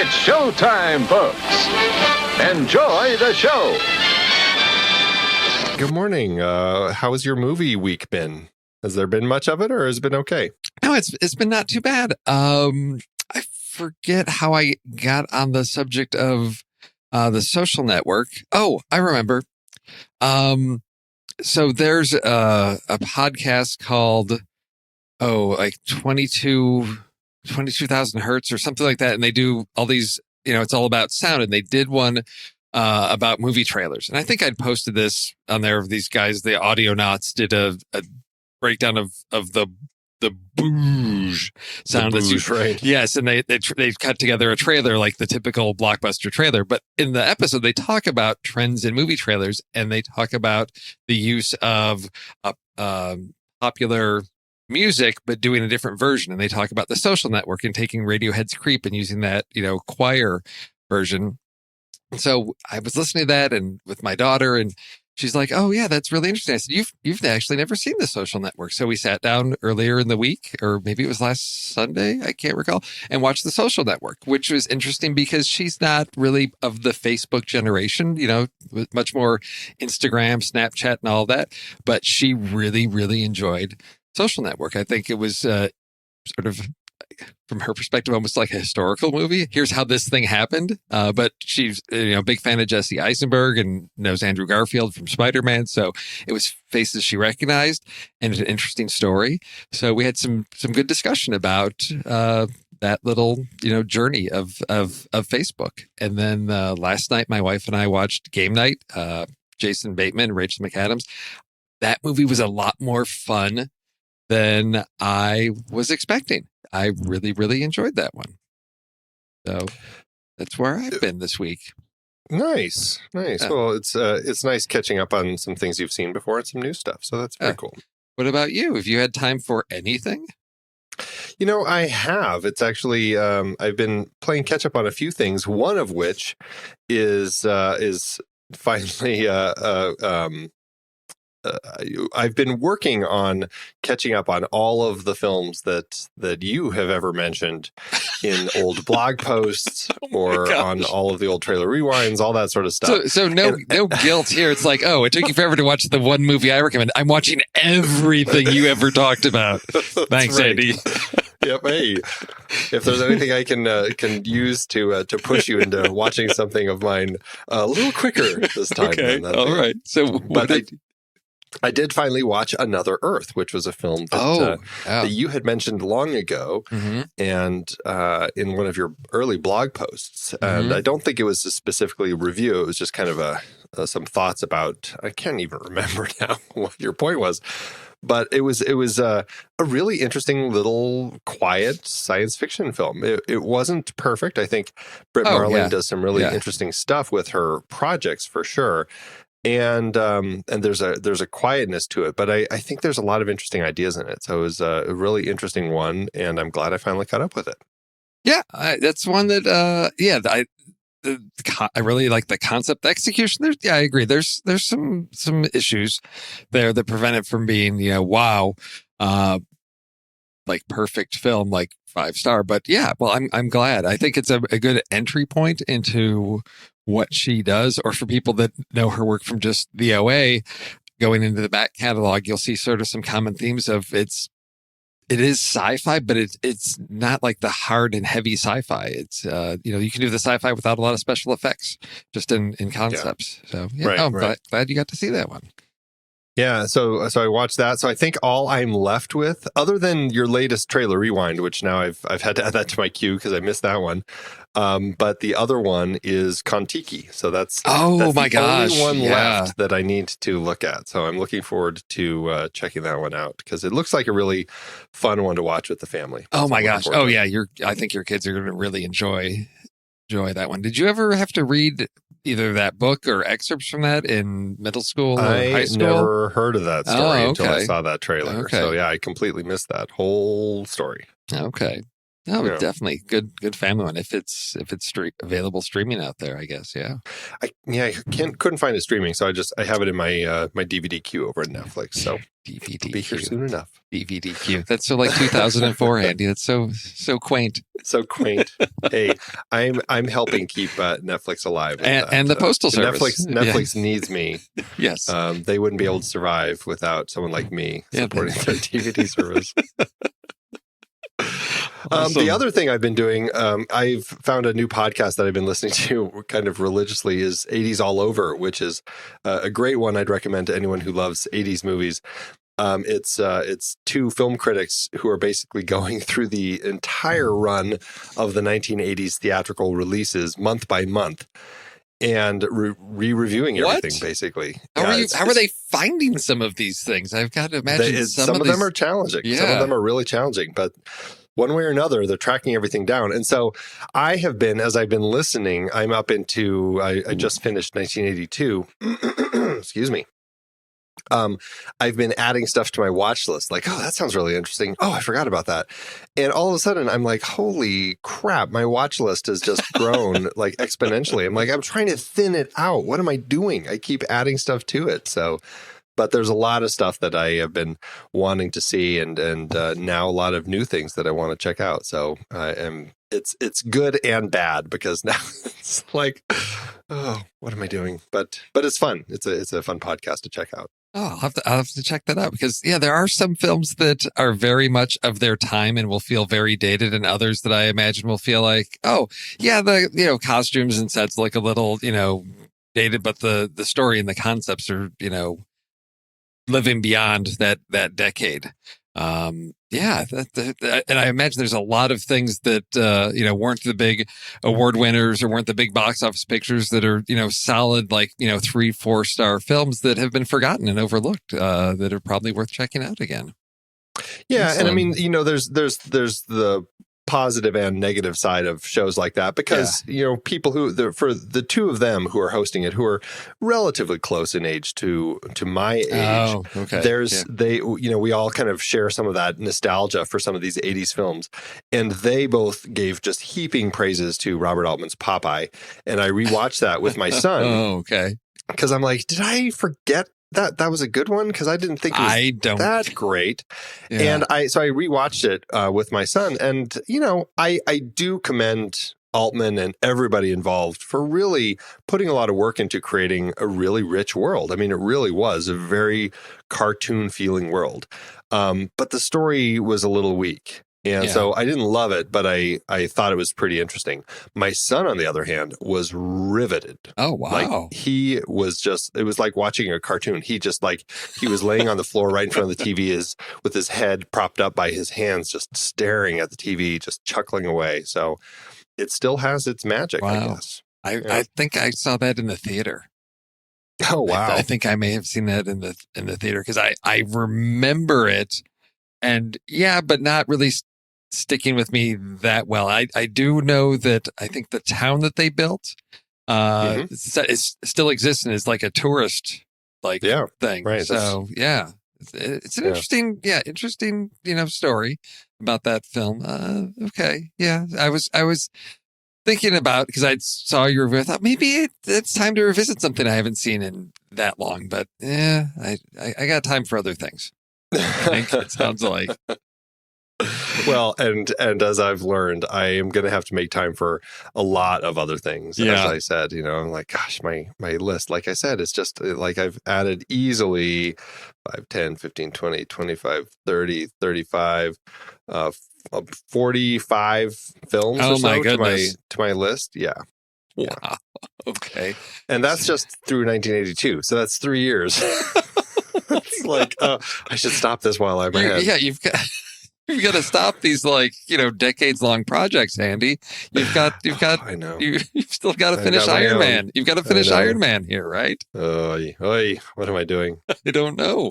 It's showtime, folks. Enjoy the show. Good morning. How has your movie week been? Has there been much of it, or has it been okay? No, it's been not too bad. I forget how I got on the subject of The Social Network. Oh, I remember. So there's a podcast called like 22,000 hertz or something like that, and they do all these. It's all about sound, and they did one about movie trailers. And I think I'd posted this on there. These guys, the Audionauts, did a breakdown of the boosh sound. The boosh, right? Yes, and they cut together a trailer like the typical blockbuster trailer. But in the episode, they talk about trends in movie trailers, and they talk about the use of popular music, but doing a different version. And they talk about The Social Network and taking Radiohead's Creep and using that, choir version. So I was listening to that and with my daughter, and she's like, "Oh yeah, that's really interesting." I said, "You've actually never seen The Social Network." So we sat down earlier in the week, or maybe it was last Sunday, I can't recall, and watched The Social Network, which was interesting because she's not really of the Facebook generation, much more Instagram, Snapchat, and all that. But she really, really enjoyed Social Network. I think it was sort of, from her perspective, almost like a historical movie. Here's how this thing happened. But she's a big fan of Jesse Eisenberg and knows Andrew Garfield from Spider-Man. So it was faces she recognized and an interesting story. So we had some good discussion about that little journey of Facebook. And then last night, my wife and I watched Game Night. Jason Bateman, Rachel McAdams. That movie was a lot more fun than I was expecting. I really, really enjoyed that one. So that's where I've been this week. Nice. Yeah. Well, it's nice catching up on some things you've seen before and some new stuff. So that's very cool. What about you? Have you had time for anything? I have. It's actually I've been playing catch up on a few things. One of which is finally I've been working on catching up on all of the films that you have ever mentioned in old blog posts or on all of the old trailer rewinds, all that sort of stuff. So no guilt here. It's like, it took you forever to watch the one movie I recommend. I'm watching everything you ever talked about. Thanks, right. Andy. Yep. Hey, if there's anything I can use to push you into watching something of mine a little quicker this time. Okay. All right. So I did finally watch Another Earth, which was a film that you had mentioned long ago, and in one of your early blog posts. And I don't think it was specifically a review. It was just kind of some thoughts about. I can't even remember now what your point was, but it was a really interesting little quiet science fiction film. It wasn't perfect. I think Britt Marling does some really interesting stuff with her projects for sure. And there's a quietness to it, but I think there's a lot of interesting ideas in it. So it was a really interesting one, and I'm glad I finally caught up with it. Yeah, that's one that I really like the concept. The execution, I agree. There's some issues there that prevent it from being like perfect film, like 5-star. But yeah, well, I'm glad. I think it's a good entry point into what she does, or for people that know her work from just the OA, going into the back catalog, you'll see sort of some common themes of it is sci-fi, but it's not like the hard and heavy sci-fi. It's you can do the sci-fi without a lot of special effects, just in concepts. So glad you got to see that one. Yeah, so I watched that. So I think all I'm left with, other than your latest trailer rewind, which now I've had to add that to my queue because I missed that one. But the other one is Kon-Tiki. So that's my the gosh, only one left that I need to look at. So I'm looking forward to checking that one out because it looks like a really fun one to watch with the family. Oh my gosh! Oh yeah, I think your kids are going to really enjoy that one. Did you ever have to read either that book or excerpts from that in middle school or high school? I never heard of that story until I saw that trailer. Okay. So yeah, I completely missed that whole story. Okay. No, but definitely good family one if it's available streaming out there, I guess. Yeah. I couldn't find it streaming, so I have it in my my DVD queue over at Netflix. So DVD it'll be here soon enough. DVD queue. That's so like 2004, Andy. That's so quaint. So quaint. Hey, I'm helping keep Netflix alive and the postal service. Netflix needs me. Yes. They wouldn't be able to survive without someone like me supporting their DVD service. Awesome. The other thing I've been doing, I've found a new podcast that I've been listening to kind of religiously is 80s All Over, which is a great one I'd recommend to anyone who loves 80s movies. It's two film critics who are basically going through the entire run of the 1980s theatrical releases month by month and re-reviewing everything, basically. How are they finding some of these things? I've got to imagine some of them are challenging. Yeah. Some of them are really challenging, but one way or another, they're tracking everything down. And so I have been, as I've been listening, I'm up into, I just finished 1982. Excuse me. I've been adding stuff to my watch list. Like, oh, that sounds really interesting. Oh, I forgot about that. And all of a sudden I'm like, holy crap, my watch list has just grown like exponentially. I'm like, I'm trying to thin it out. What am I doing? I keep adding stuff to it. So, but there's a lot of stuff that I have been wanting to see and now a lot of new things that I want to check out. So it's good and bad because now it's like, oh, what am I doing? But it's fun. It's a fun podcast to check out. Oh, I'll have to check that out because there are some films that are very much of their time and will feel very dated, and others that I imagine will feel like, oh yeah, the costumes and sets look a little dated, but the story and the concepts are living beyond that decade. And I imagine there's a lot of things that weren't the big award winners or weren't the big box office pictures that are solid 3-4 star films that have been forgotten and overlooked that are probably worth checking out again. Yeah, and I mean there's the positive and negative side of shows like that because people for the two of them who are hosting it who are relatively close in age to my age. Oh, okay. We all kind of share some of that nostalgia for some of these 80s films, and they both gave just heaping praises to Robert Altman's Popeye, and I rewatched that with my son. Oh, okay. Because I'm like, did I forget that was a good one? Because I didn't think it was that great. Yeah. And I rewatched it with my son. And, I do commend Altman and everybody involved for really putting a lot of work into creating a really rich world. I mean, it really was a very cartoon feeling world. But the story was a little weak. And so I didn't love it, but I thought it was pretty interesting. My son, on the other hand, was riveted. Oh, wow. Like he was it was like watching a cartoon. He was laying on the floor right in front of the TV with his head propped up by his hands, just staring at the TV, just chuckling away. So it still has its magic, I guess. I think I saw that in the theater. Oh, wow. I think I may have seen that in the theater because I remember it. And but not really sticking with me that well. I do know that I think the town that they built still exists and is like a tourist thing. Right. So it's an interesting story about that film. Okay, yeah, I was thinking about because I saw your review. I thought maybe it's time to revisit something I haven't seen in that long. But I got time for other things. I think it sounds like. Well, and as I've learned, I am going to have to make time for a lot of other things. Yeah. As I said, I'm like, gosh, my list, like I said, it's just like I've added easily 5, 10, 15, 20, 25, 30, 35, 45 films or so to my list. Yeah. Wow. Okay. And that's just through 1982. So that's 3 years. It's like, I should stop this while I'm ahead. Yeah, you've got to stop these decades long projects, Andy. You've got. I know. You've still got to finish Iron Man. You've got to finish Iron Man here, right? What am I doing? I don't know.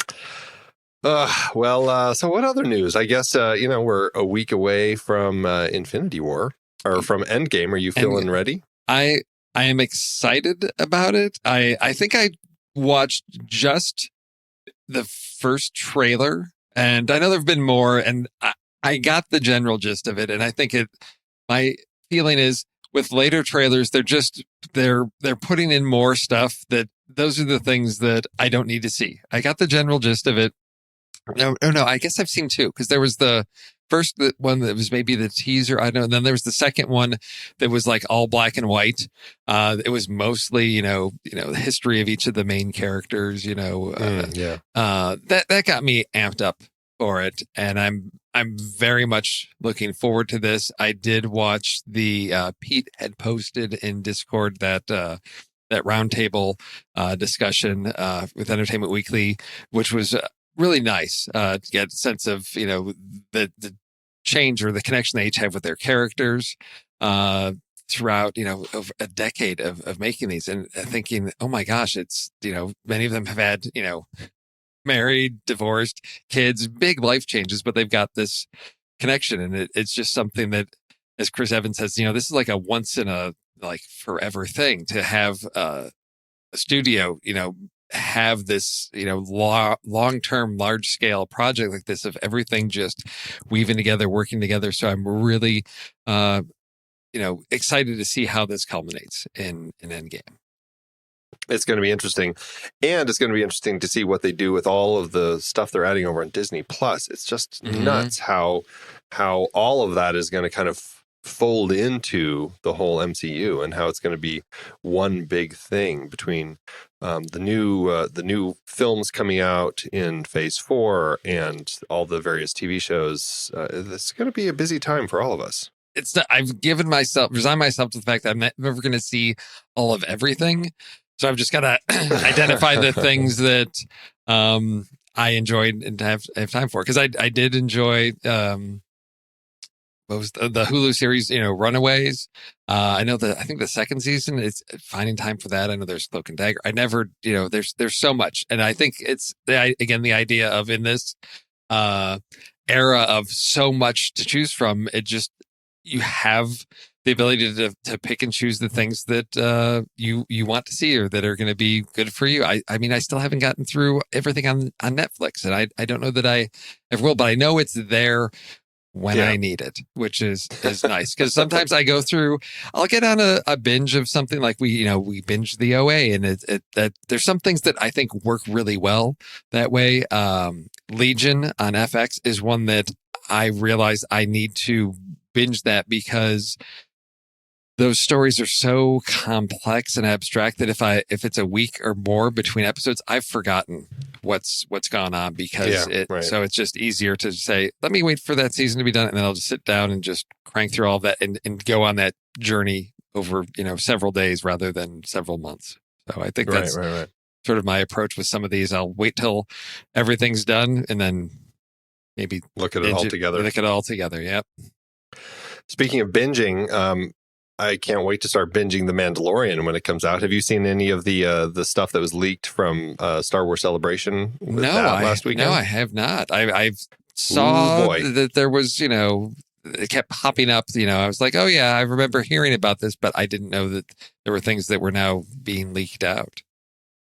So what other news? I guess we're a week away from Infinity War or from Endgame. Are you feeling ready? I am excited about it. I think I watched just the first trailer, and I know there've been more, and I got the general gist of it, and I think my feeling is with later trailers, they're putting in more stuff that those are the things that I don't need to see. I got the general gist of it. No, I guess I've seen two, because there was the first one that was maybe the teaser. I don't know. And then there was the second one that was like all black and white. It was mostly, the history of each of the main characters, that got me amped up for it. And I'm very much looking forward to this. I did watch Pete had posted in Discord that roundtable discussion with Entertainment Weekly, which was really nice to get a sense of, the change or the connection they each have with their characters throughout, over a decade of making these, and thinking, oh my gosh, it's, many of them have had, married, divorced, kids, big life changes, but they've got this connection. And it's just something that, as Chris Evans says, this is like a once in a forever thing to have a studio, have this, long-term, large-scale project like this of everything just weaving together, working together. So I'm really, excited to see how this culminates in Endgame. It's going to be interesting. And it's going to be interesting to see what they do with all of the stuff they're adding over on Disney Plus. It's just nuts how all of that is going to kind of fold into the whole MCU, and how it's going to be one big thing between the new films coming out in Phase 4 and all the various TV shows. It's going to be a busy time for all of us. I've resigned myself to the fact that I'm never going to see all of everything. So I've just got to identify the things that I enjoyed and have time for. Because I did enjoy what was the Hulu series, Runaways. I think the second season is finding time for that. I know there's Cloak and Dagger. I never, there's so much. And I think it's, again, the idea of in this era of so much to choose from, you have the ability to pick and choose the things that you want to see or that are going to be good for you. I mean, I still haven't gotten through everything on Netflix, and I don't know that I ever will, but I know it's there when I need it, which is nice. Because sometimes I'll get on a binge of something like we binge the OA, and that there's some things that I think work really well that way. Legion on FX is one that I realize I need to binge that, because those stories are so complex and abstract that if it's a week or more between episodes, I've forgotten what's gone on, because so it's just easier to say, let me wait for that season to be done, and then I'll just sit down and just crank through all of that and go on that journey over several days rather than several months. So I think that's sort of my approach with some of these. I'll wait till everything's done and then maybe look at it all together. Yep. Speaking of binging, I can't wait to start binging The Mandalorian when it comes out. Have you seen any of the stuff that was leaked from Star Wars Celebration last weekend? No, I have not. I saw that there was, it kept popping up. I was like, oh yeah, I remember hearing about this, but I didn't know that there were things that were now being leaked out.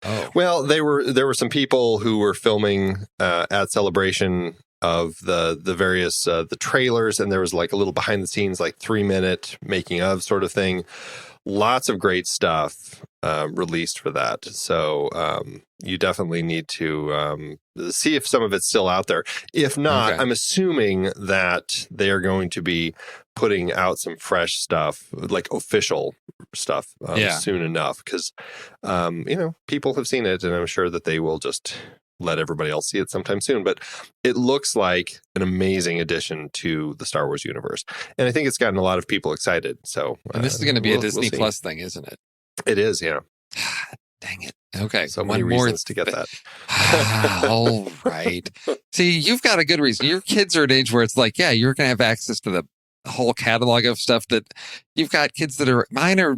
Oh. Well, there were some people who were filming at Celebration of the various the trailers, and there was like a little behind the scenes, like 3-minute making of sort of thing. Lots of great stuff released for that. So you definitely need to see if some of it's still out there. If not, I'm assuming that they are going to be putting out some fresh stuff, like official stuff, soon enough, because people have seen it, and I'm sure that they will just let everybody else see it sometime soon. But it looks like an amazing addition to the Star Wars universe, and I think it's gotten a lot of people excited. So, and this is going to be a Disney Plus thing, isn't it? It is, yeah. Dang it. Okay, so many reasons to get that. All right. See, you've got a good reason. Your kids are at an age where it's like, yeah, you're going to have access to the whole catalog of stuff that you've got. Kids that mine are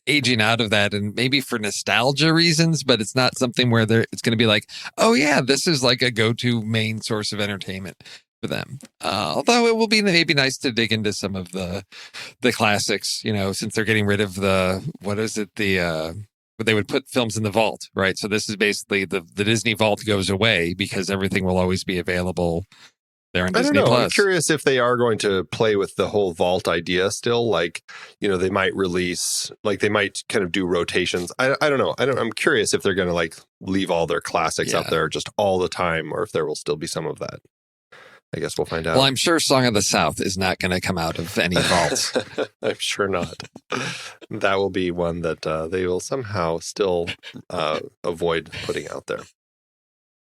aging out of that, and maybe for nostalgia reasons, but it's not something where it's going to be like, oh yeah, this is like a go-to main source of entertainment for them. Although it will be maybe nice to dig into some of the classics, since they're getting rid of but they would put films in the vault, right? So this is basically the Disney vault goes away, because everything will always be available They're on I don't Disney know. Plus. I'm curious if they are going to play with the whole vault idea still. Like, they might release, like they might kind of do rotations. I don't know. I'm curious if they're going to like leave all their classics up there just all the time, or if there will still be some of that. I guess we'll find out. Well, I'm sure Song of the South is not going to come out of any vaults. I'm sure not. That will be one that they will somehow still avoid putting out there.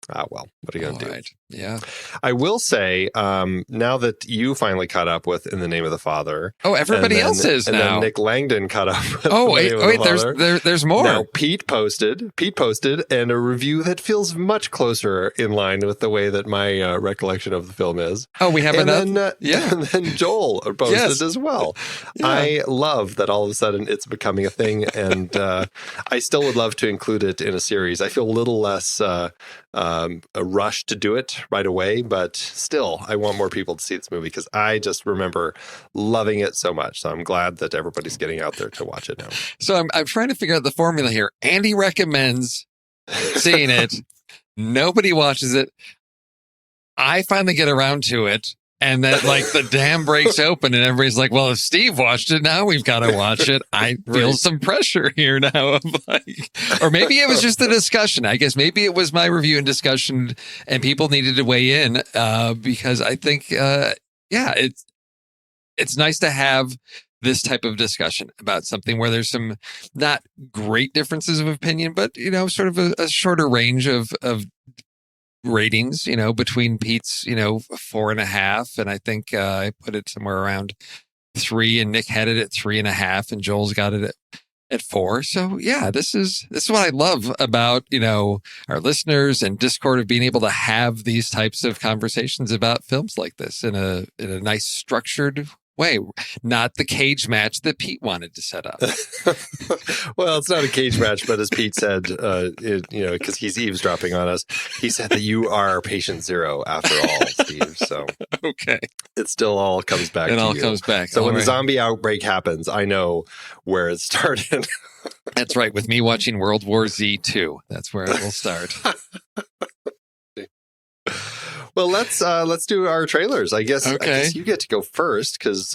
Well, what are you going to do? Right. Yeah. I will say, now that you finally caught up with In the Name of the Father. Oh, everybody else is and now. Then Nick Langdon caught up with there's more. Now, Pete posted and a review that feels much closer in line with the way that my recollection of the film is. Oh, we have another? And then Joel posted as well. Yeah. I love that all of a sudden it's becoming a thing, and I still would love to include it in a series. I feel a little less a rush to do it right away, but still, I want more people to see this movie because I just remember loving it so much. So I'm glad that everybody's getting out there to watch it now. So I'm trying to figure out the formula here. Andy recommends seeing it. Nobody watches it. I finally get around to it. And then, like, the dam breaks open and everybody's like, well, if Steve watched it, now we've got to watch it. I feel some pressure here now. Or maybe it was just the discussion. I guess maybe it was my review and discussion and people needed to weigh in because I think, it's nice to have this type of discussion about something where there's some not great differences of opinion, but, sort of a shorter range of ratings, between Pete's, 4.5. And I think I put it somewhere around 3, and Nick had it at 3.5, and Joel's got it at 4. So yeah, this is what I love about, our listeners and Discord, of being able to have these types of conversations about films like this in a nice structured way, not the cage match that Pete wanted to set up. Well, it's not a cage match, but as Pete said, because he's eavesdropping on us, he said that you are patient zero after all, Steve. So okay, it still all comes back. It to all you. comes back. So when the zombie outbreak happens, I know where it started. That's right. With me watching World War Z 2, that's where it will start. Well, let's do our trailers. I guess you get to go first because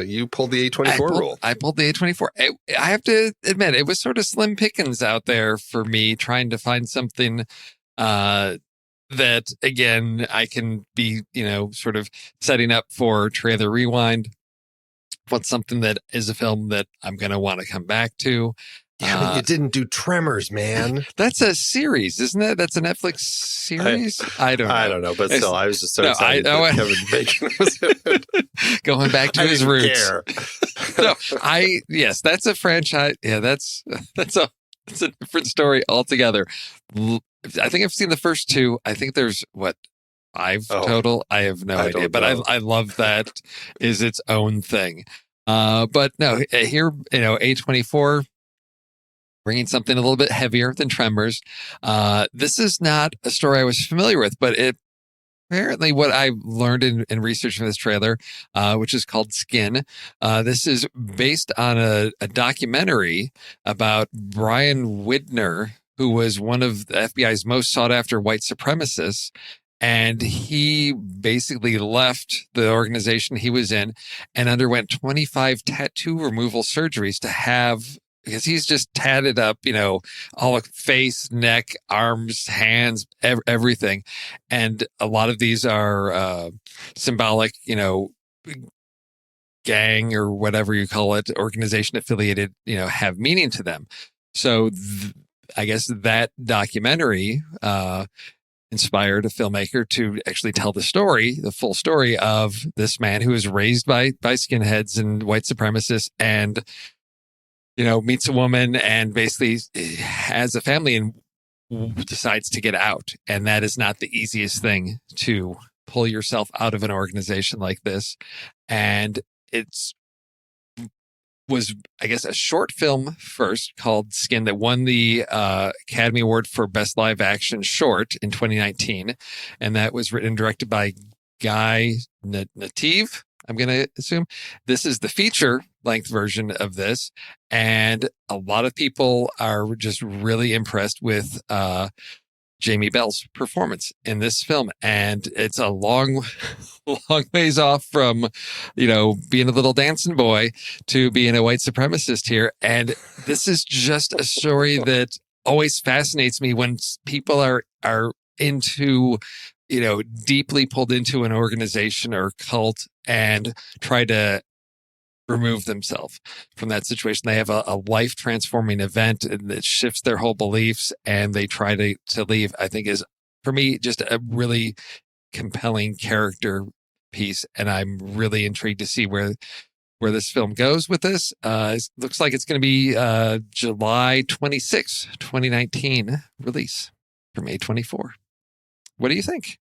you pulled the A24 rule. I pulled the A24. I have to admit, it was sort of slim pickings out there for me trying to find something that, again, I can be, sort of setting up for Trailer Rewind. What's something that is a film that I'm going to want to come back to. Yeah, but you didn't do Tremors, man. That's a series, isn't it? That's a Netflix series? I don't know. But still, I was just so excited that Kevin Bacon was in it. Going back to his roots. Care. Yes, that's a franchise. Yeah, that's a different story altogether. I think I've seen the first 2. I think there's 5 total. I have no idea, but I love that is its own thing. But no, here, A24 bringing something a little bit heavier than Tremors. This is not a story I was familiar with, but apparently what I learned in research for this trailer, which is called Skin. This is based on a documentary about Brian Widner, who was one of the FBI's most sought after white supremacists. And he basically left the organization he was in and underwent 25 tattoo removal surgeries because he's just tatted up, all face, neck, arms, hands, everything. And a lot of these are symbolic, gang or whatever you call it, organization affiliated, have meaning to them. So I guess that documentary inspired a filmmaker to actually tell the full story of this man who was raised by skinheads and white supremacists and meets a woman and basically has a family and decides to get out. And that is not the easiest thing, to pull yourself out of an organization like this. And was, I guess, a short film first called Skin that won the Academy Award for Best Live Action Short in 2019. And that was written and directed by Guy Nativ, I'm going to assume. This is the feature length version of this. And a lot of people are just really impressed with Jamie Bell's performance in this film. And it's a long, long ways off from, being a little dancing boy to being a white supremacist here. And this is just a story that always fascinates me when people are into, deeply pulled into an organization or cult and try to remove themselves from that situation. They have a life transforming event that shifts their whole beliefs and they try to leave. I think is, for me, just a really compelling character piece. And I'm really intrigued to see where this film goes with this. It looks like it's going to be July 26, 2019 release from A24. What do you think?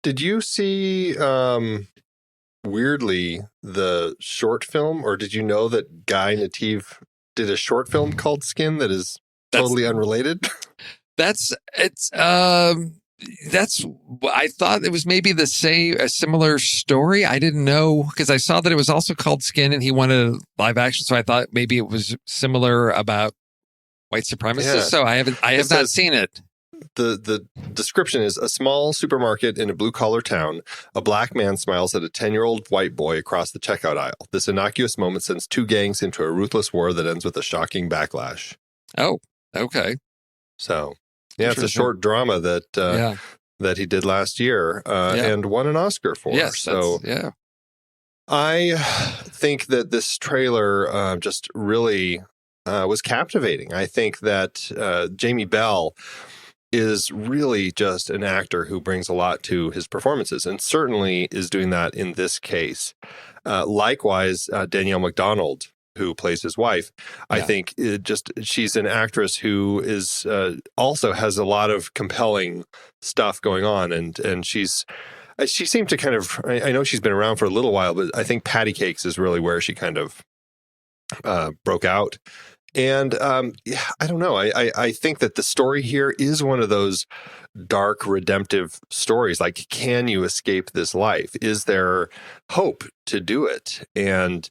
Did you see, weirdly, the short film, or did you know that Guy Nativ did a short film called Skin that is totally unrelated? I thought it was maybe a similar story. I didn't know, because I saw that it was also called Skin and he wanted a live action. So I thought maybe it was similar about white supremacists. Yeah. So I have not seen it. The description is: a small supermarket in a blue-collar town. A black man smiles at a 10-year-old white boy across the checkout aisle. This innocuous moment sends two gangs into a ruthless war that ends with a shocking backlash. Oh, okay. So, yeah, it's a short drama that he did last year and won an Oscar for. Yes, so yeah. I think that this trailer just really was captivating. I think that Jamie Bell is really just an actor who brings a lot to his performances, and certainly is doing that in this case. Likewise, Danielle McDonald, who plays his wife, I think she's an actress who is also has a lot of compelling stuff going on, and she seemed to kind of, I know she's been around for a little while, but I think Patty Cakes is really where she kind of broke out. And I don't know. I think that the story here is one of those dark, redemptive stories. Like, can you escape this life? Is there hope to do it? And,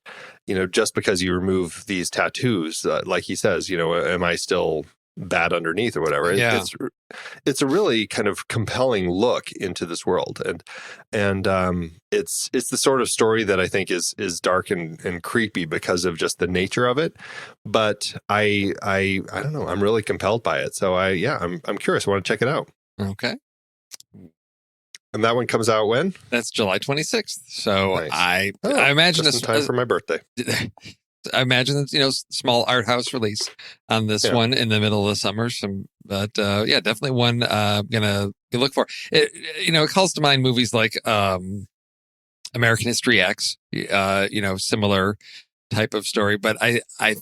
just because you remove these tattoos, like he says, am I still bad underneath or whatever? Yeah. It's a really kind of compelling look into this world. And it's the sort of story that I think is dark and creepy because of just the nature of it. But I don't know. I'm really compelled by it. So I'm curious. I want to check it out. Okay. And that one comes out when? That's July 26th. So nice. I imagine just in time for my birthday. I imagine it's, small art house release on this one in the middle of the summer. But definitely one I'm gonna look for. It calls to mind movies like American History X, similar type of story. But I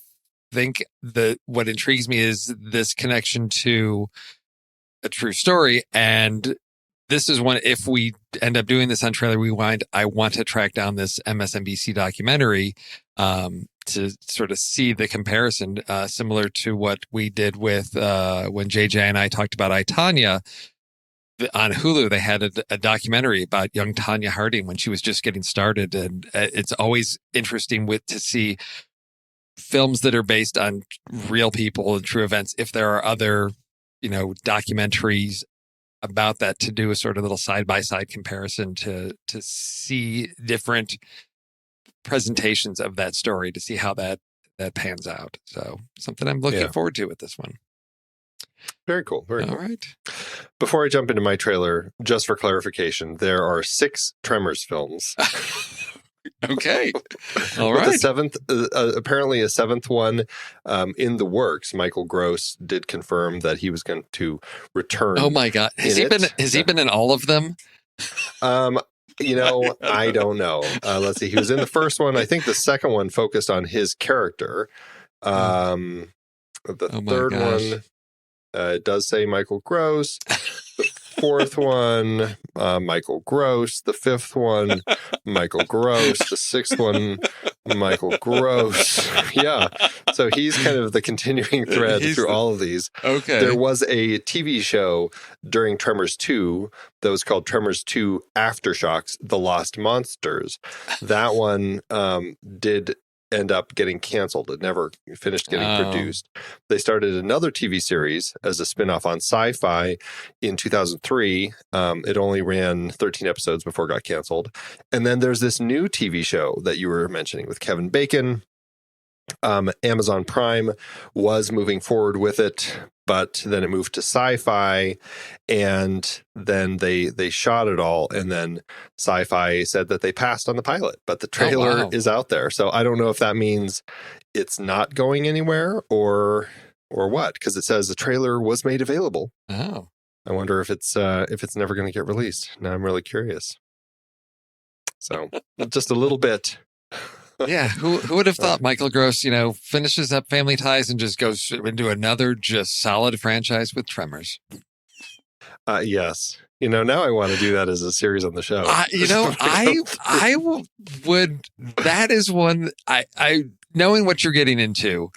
think that what intrigues me is this connection to a true story. And this is one, if we end up doing this on Trailer Rewind, I want to track down this MSNBC documentary to sort of see the comparison, similar to what we did with when JJ and I talked about I, Tonya. On Hulu, they had a documentary about young Tonya Harding when she was just getting started. And it's always interesting to see films that are based on real people and true events, if there are other, documentaries about that, to do a sort of little side-by-side comparison to see different presentations of that story, to see how that pans out. So something I'm looking forward to with this one. Very cool. Very cool. All right. Before I jump into my trailer, just for clarification, there are 6 Tremors films. Okay. All right. With apparently a 7th one in the works. Michael Gross did confirm that he was going to return. Oh my God. Has he been in all of them? I don't know. Let's see. He was in the first one. I think the second one focused on his character. The third one, it does say Michael Gross. The 4th one, Michael Gross. The 5th one, Michael Gross. The 6th one, Michael Gross. Yeah. So he's kind of the continuing thread through all of these. Okay. There was a TV show during Tremors 2 that was called Tremors 2 Aftershocks, The Lost Monsters. That one did end up getting canceled. It never finished getting produced. They started another TV series as a spinoff on Sci-Fi in 2003. It only ran 13 episodes before it got canceled. And then there's this new TV show that you were mentioning with Kevin Bacon. Amazon Prime was moving forward with it, but then it moved to Sci-Fi, and then they shot it all, and then Sci-Fi said that they passed on the pilot, but the trailer is out there. So I don't know if that means it's not going anywhere or what, because it says the trailer was made available. Oh, I wonder if it's never going to get released. Now I'm really curious. So just a little bit. Yeah, who would have thought Michael Gross, finishes up Family Ties and just goes into another just solid franchise with Tremors? Yes. Now I want to do that as a series on the show. I would. That is one. I knowing what you're getting into.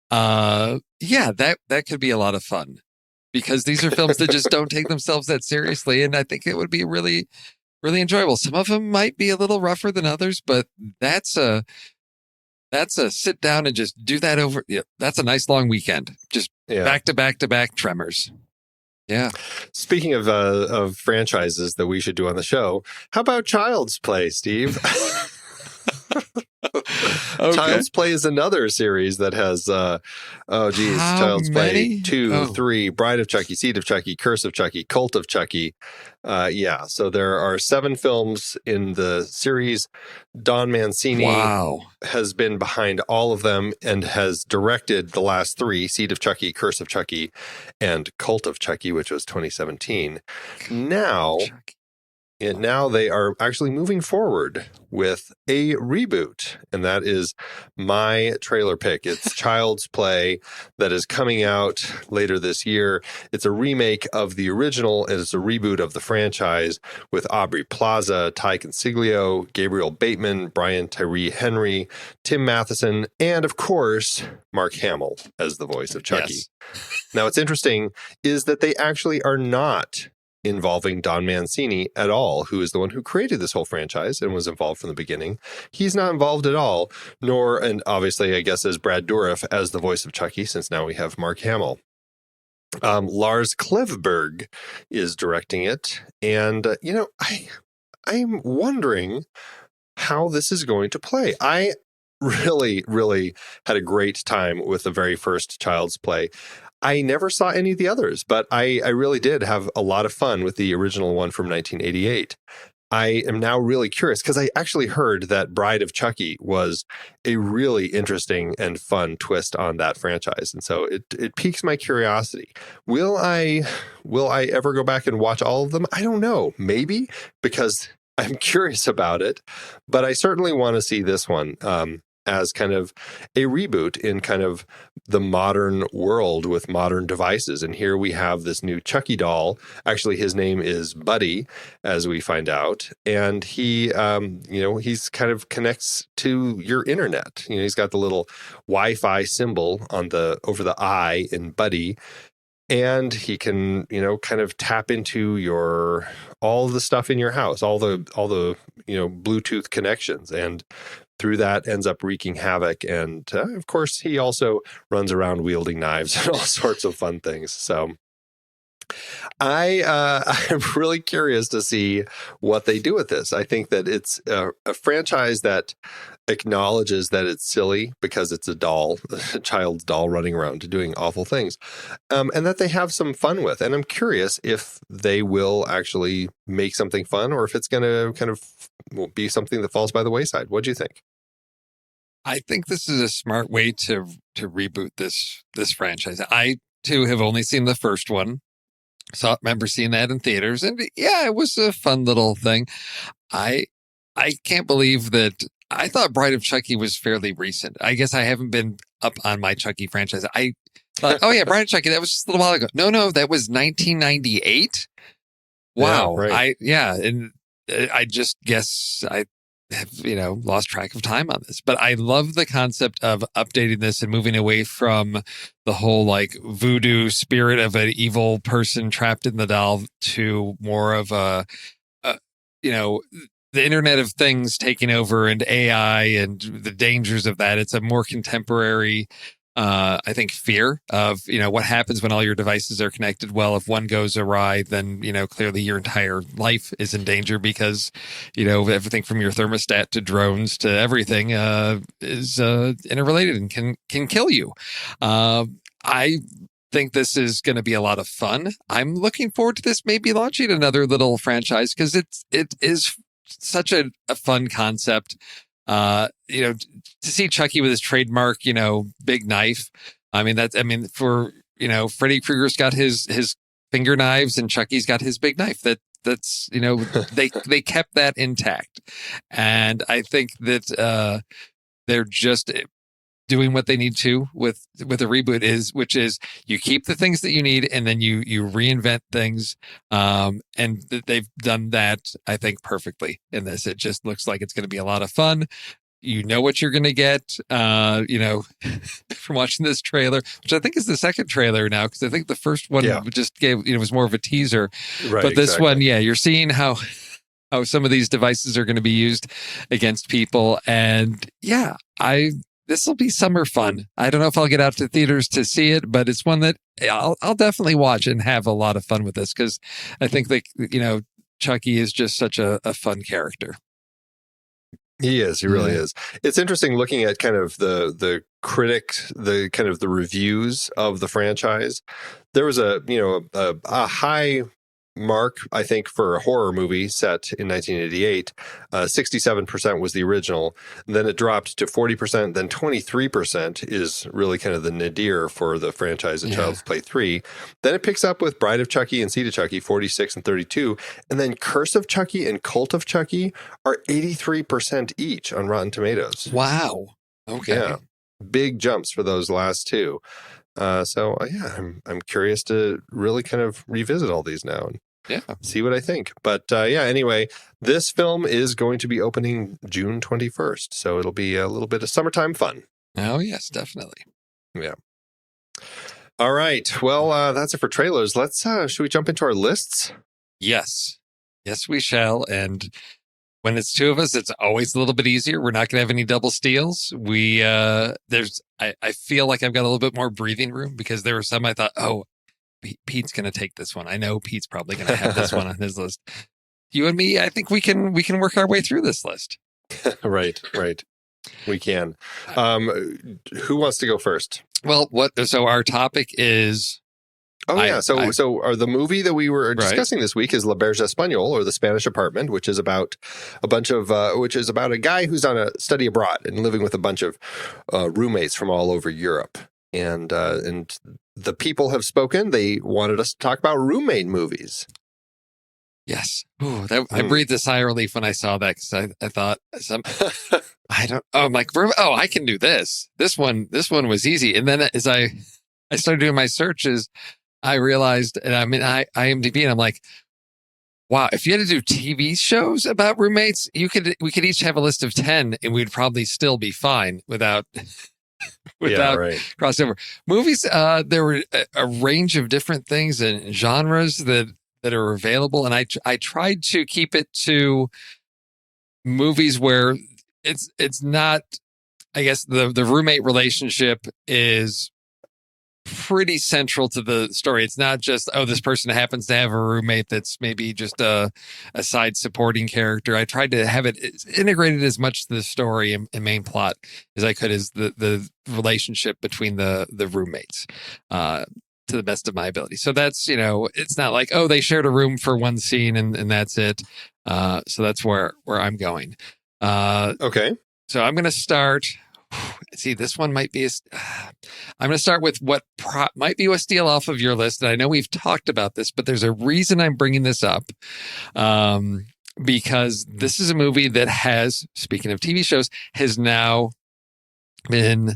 That could be a lot of fun, because these are films that just don't take themselves that seriously, and I think it would be really, really enjoyable. Some of them might be a little rougher than others, but that's a sit down and just do that over. Yeah, that's a nice long weekend. Just back to back to back Tremors. Yeah. Speaking of franchises that we should do on the show, how about Child's Play, Steve? Okay. Child's Play is another series that has, Child's Play 2, 3, Bride of Chucky, Seed of Chucky, Curse of Chucky, Cult of Chucky. So there are 7 films in the series. Don Mancini has been behind all of them and has directed the last 3, Seed of Chucky, Curse of Chucky, and Cult of Chucky, which was 2017. Now they are actually moving forward with a reboot, and that is my trailer pick. It's Child's Play that is coming out later this year. It's a remake of the original, and it's a reboot of the franchise with Aubrey Plaza, Ty Consiglio, Gabriel Bateman, Brian Tyree Henry, Tim Matheson, and of course, Mark Hamill as the voice of Chucky. Yes. Now, what's interesting is that they actually are not involving Don Mancini at all, who is the one who created this whole franchise and was involved from the beginning. He's not involved at all, and obviously, I guess, as Brad Dourif as the voice of Chucky, since now we have Mark Hamill. Lars Klevberg is directing it, and, I'm wondering how this is going to play. I really, really had a great time with the very first Child's Play. I never saw any of the others, but I really did have a lot of fun with the original one from 1988. I am now really curious because I actually heard that Bride of Chucky was a really interesting and fun twist on that franchise. And so it piques my curiosity. Will I ever go back and watch all of them? I don't know. Maybe, because I'm curious about it, but I certainly want to see this one as kind of a reboot in kind of the modern world with modern devices. And here we have this new Chucky doll. Actually, his name is Buddy, as we find out. And he, he's kind of connects to your internet. He's got the little Wi-Fi symbol over the eye in Buddy. And he can, kind of tap into all the stuff in your house, all the Bluetooth connections, and through that ends up wreaking havoc. And of course, he also runs around wielding knives and all sorts of fun things. So I'm really curious to see what they do with this. I think that it's a franchise that acknowledges that it's silly because it's a child's doll running around doing awful things, and that they have some fun with. And I'm curious if they will actually make something fun or if it's going to kind of be something that falls by the wayside. What do you think? I think this is a smart way to reboot this franchise. I, too, have only seen the first one. So I remember seeing that in theaters, and it was a fun little thing. I can't believe that. I thought Bride of Chucky was fairly recent. I guess I haven't been up on my Chucky franchise. I thought, Bride of Chucky, that was just a little while ago. No, that was 1998. Wow. Yeah, right. And I just guess I have, lost track of time on this. But I love the concept of updating this and moving away from the whole voodoo spirit of an evil person trapped in the doll to more of a the Internet of Things taking over and AI and the dangers of that. It's a more contemporary, I think, fear of, what happens when all your devices are connected. Well, if one goes awry, then, clearly your entire life is in danger because, everything from your thermostat to drones to everything is interrelated and can kill you. I think this is going to be a lot of fun. I'm looking forward to this maybe launching another little franchise because it is such a fun concept. To see Chucky with his trademark, big knife. For Freddy Krueger's got his finger knives and Chucky's got his big knife. That's they kept that intact, and I think that they're just doing what they need to with a reboot, which is you keep the things that you need and then you reinvent things. And they've done that, I think, perfectly in this. It just looks like it's going to be a lot of fun. You know what you're going to get, from watching this trailer, which I think is the second trailer now, because I think the first one just gave, was more of a teaser. Right, but this one, you're seeing how some of these devices are going to be used against people. And this will be summer fun. I don't know if I'll get out to theaters to see it, but it's one that I'll definitely watch and have a lot of fun with this because I think that, Chucky is just such a fun character. He is. He really is. It's interesting looking at kind of the reviews of the franchise. There was a high mark, I think, for a horror movie set in 1988. 67% was the original. Then it dropped to 40%. Then 23% is really kind of the nadir for the franchise in Child's Play 3. Then it picks up with Bride of Chucky and Seed of Chucky, 46 and 32. And then Curse of Chucky and Cult of Chucky are 83% each on Rotten Tomatoes. Wow. Okay. Yeah. Big jumps for those last two. I'm curious to really kind of revisit all these now and see what I think. But anyway, this film is going to be opening June 21st, so it'll be a little bit of summertime fun. Oh yes, definitely. Yeah. All right. Well, that's it for trailers. Let's should we jump into our lists? Yes, we shall. And when it's two of us, it's always a little bit easier. We're not going to have any double steals. I feel like I've got a little bit more breathing room because there were some I thought, Pete's going to take this one. I know Pete's probably going to have this one on his list. You and me, I think we can work our way through this list. Right. We can. Who wants to go first? Well, so our topic is... So the movie that we were discussing this week is La Berge Español, or The Spanish Apartment, which is about a guy who's on a study abroad and living with a bunch of roommates from all over Europe. And the people have spoken. They wanted us to talk about roommate movies. Yes. I breathed a sigh of relief when I saw that because I thought I'm like, I can do this. This one was easy. And then as I started doing my searches, I realized, and I'm in IMDb, and I'm like, wow, if you had to do TV shows about roommates, we could each have a list of 10 and we'd probably still be fine without crossover. Movies, there were a range of different things and genres that are available. And I tried to keep it to movies where it's not, I guess the roommate relationship is pretty central to the story. It's not just, this person happens to have a roommate that's maybe just a side supporting character. I tried to have it integrated as much to the story and main plot as I could, as the relationship between the roommates, to the best of my ability. So that's, it's not like, they shared a room for one scene and that's it. So that's where I'm going. Okay. So I'm going to start... See, this one might be... I'm going to start with what might be a steal off of your list. And I know we've talked about this, but there's a reason I'm bringing this up. Because this is a movie that has, speaking of TV shows, has now been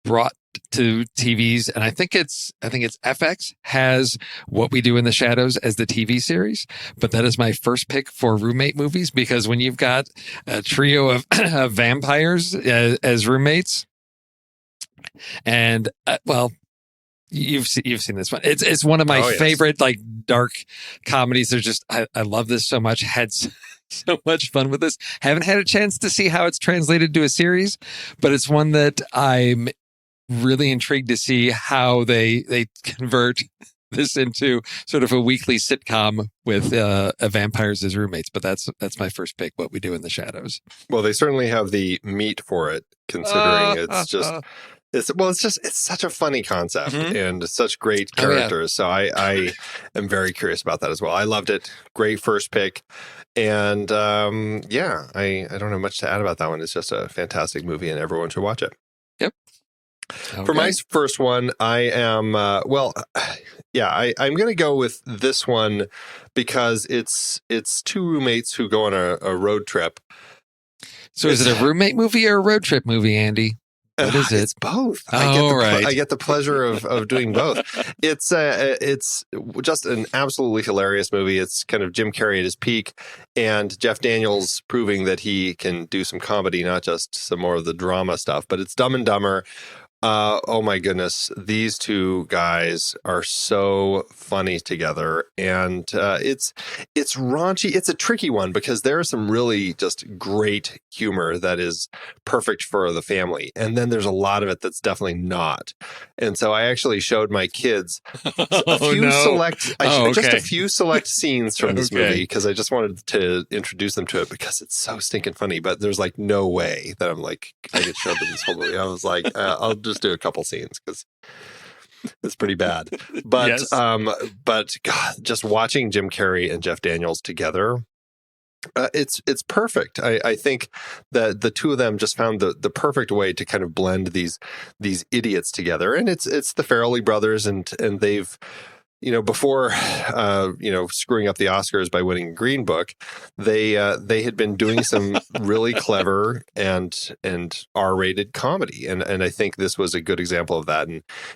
brought to TVs, and I think it's FX has What We Do in the Shadows as the TV series, but that is my first pick for roommate movies, because when you've got a trio of vampires as roommates, and You've seen this one. It's one of my favorite like dark comedies. They're just I love this so much. Had so much fun with this. Haven't had a chance to see how it's translated to a series, but it's one that I'm really intrigued to see how they convert this into sort of a weekly sitcom with vampires as roommates. But that's my first pick. What We Do in the Shadows. Well, they certainly have the meat for it, considering it's such a funny concept and such great characters. So I am very curious about that as well. I loved it. Great first pick. And I don't have much to add about that one. It's just a fantastic movie and everyone should watch it. Yep. Okay. For my first one, I am, I'm going to go with this one because it's two roommates who go on a road trip. So is it a roommate movie or a road trip movie, Andy? What is it? It's both. Right. I get the pleasure of doing both. It's just an absolutely hilarious movie. It's kind of Jim Carrey at his peak, and Jeff Daniels proving that he can do some comedy, not just some more of the drama stuff. But it's Dumb and Dumber. Oh my goodness, these two guys are so funny together, and it's raunchy. It's a tricky one because there is some really just great humor that is perfect for the family, and then there's a lot of it that's definitely not. And so I actually showed my kids a few select scenes from this movie because I just wanted to introduce them to it because it's so stinking funny. But there's like no way that I'm like I could show them this whole movie. I was like, I'll just do a couple scenes because it's pretty bad. But but God, just watching Jim Carrey and Jeff Daniels together, it's perfect. I think that the two of them just found the perfect way to kind of blend these idiots together. And it's the Farrelly brothers, and they've before screwing up the Oscars by winning Green Book, they had been doing some really clever and R-rated comedy, and I think this was a good example of that.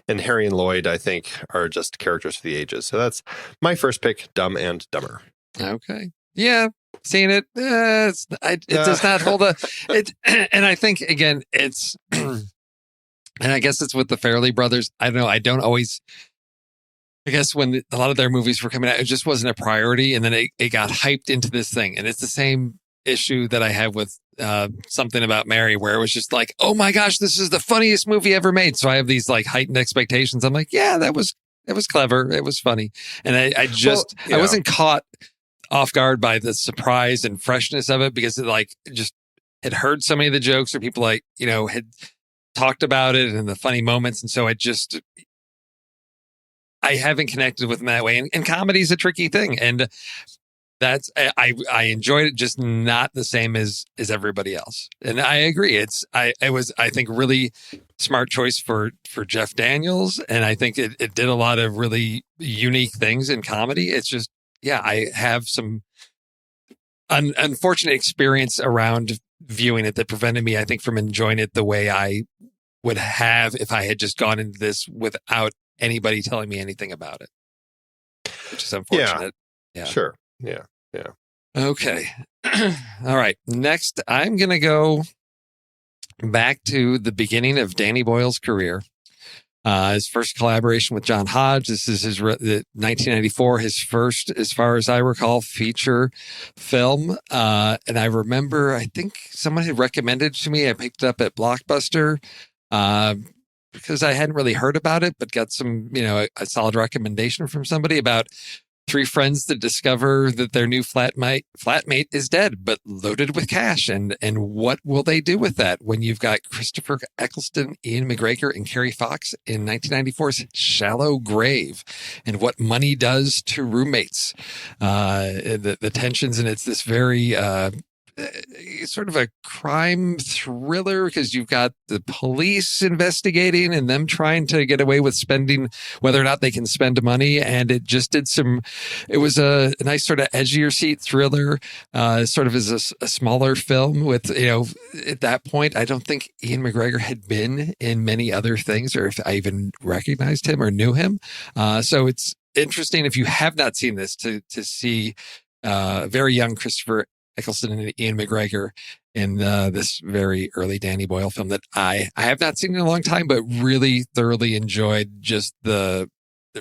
And Harry and Lloyd, I think, are just characters for the ages. So that's my first pick, Dumb and Dumber. Okay, yeah, seen it. It does not hold it, and I think again it's, and I guess it's with the Farrelly brothers. I don't know. I don't always. I guess when a lot of their movies were coming out, it just wasn't a priority. And then it got hyped into this thing. And it's the same issue that I have with Something About Mary, where it was just like, oh my gosh, this is the funniest movie ever made. So I have these like heightened expectations. I'm like, yeah, it was clever. It was funny. And I wasn't caught off guard by the surprise and freshness of it because it like just had heard so many of the jokes or people like, had talked about it and the funny moments. And so I haven't connected with them that way. And comedy is a tricky thing. And that's, I enjoyed it, just not the same as everybody else. And I agree. It was, I think, really smart choice for Jeff Daniels. And I think it did a lot of really unique things in comedy. It's just, I have some unfortunate experience around viewing it that prevented me, I think, from enjoying it the way I would have if I had just gone into this without anybody telling me anything about it, which is unfortunate. Yeah. Sure. Yeah. Okay. All right. Next, I'm going to go back to the beginning of Danny Boyle's career. His first collaboration with John Hodge. This is his 1994, his first, as far as I recall, feature film. And I remember, I think someone had recommended it to me. I picked it up at Blockbuster. Because I hadn't really heard about it, but got some, a solid recommendation from somebody about three friends that discover that their new flatmate is dead, but loaded with cash. And what will they do with that when you've got Christopher Eccleston, Ian McGregor, and Kerry Fox in 1994's Shallow Grave, and what money does to roommates, the tensions. And it's this very, sort of a crime thriller because you've got the police investigating and them trying to get away with spending, whether or not they can spend money. And it just it was a nice sort of edgier seat thriller, sort of as a smaller film with, at that point, I don't think Ian McGregor had been in many other things or if I even recognized him or knew him. So it's interesting if you have not seen this to see very young Christopher Eccleston and Ian McGregor in this very early Danny Boyle film that I have not seen in a long time, but really thoroughly enjoyed. Just there's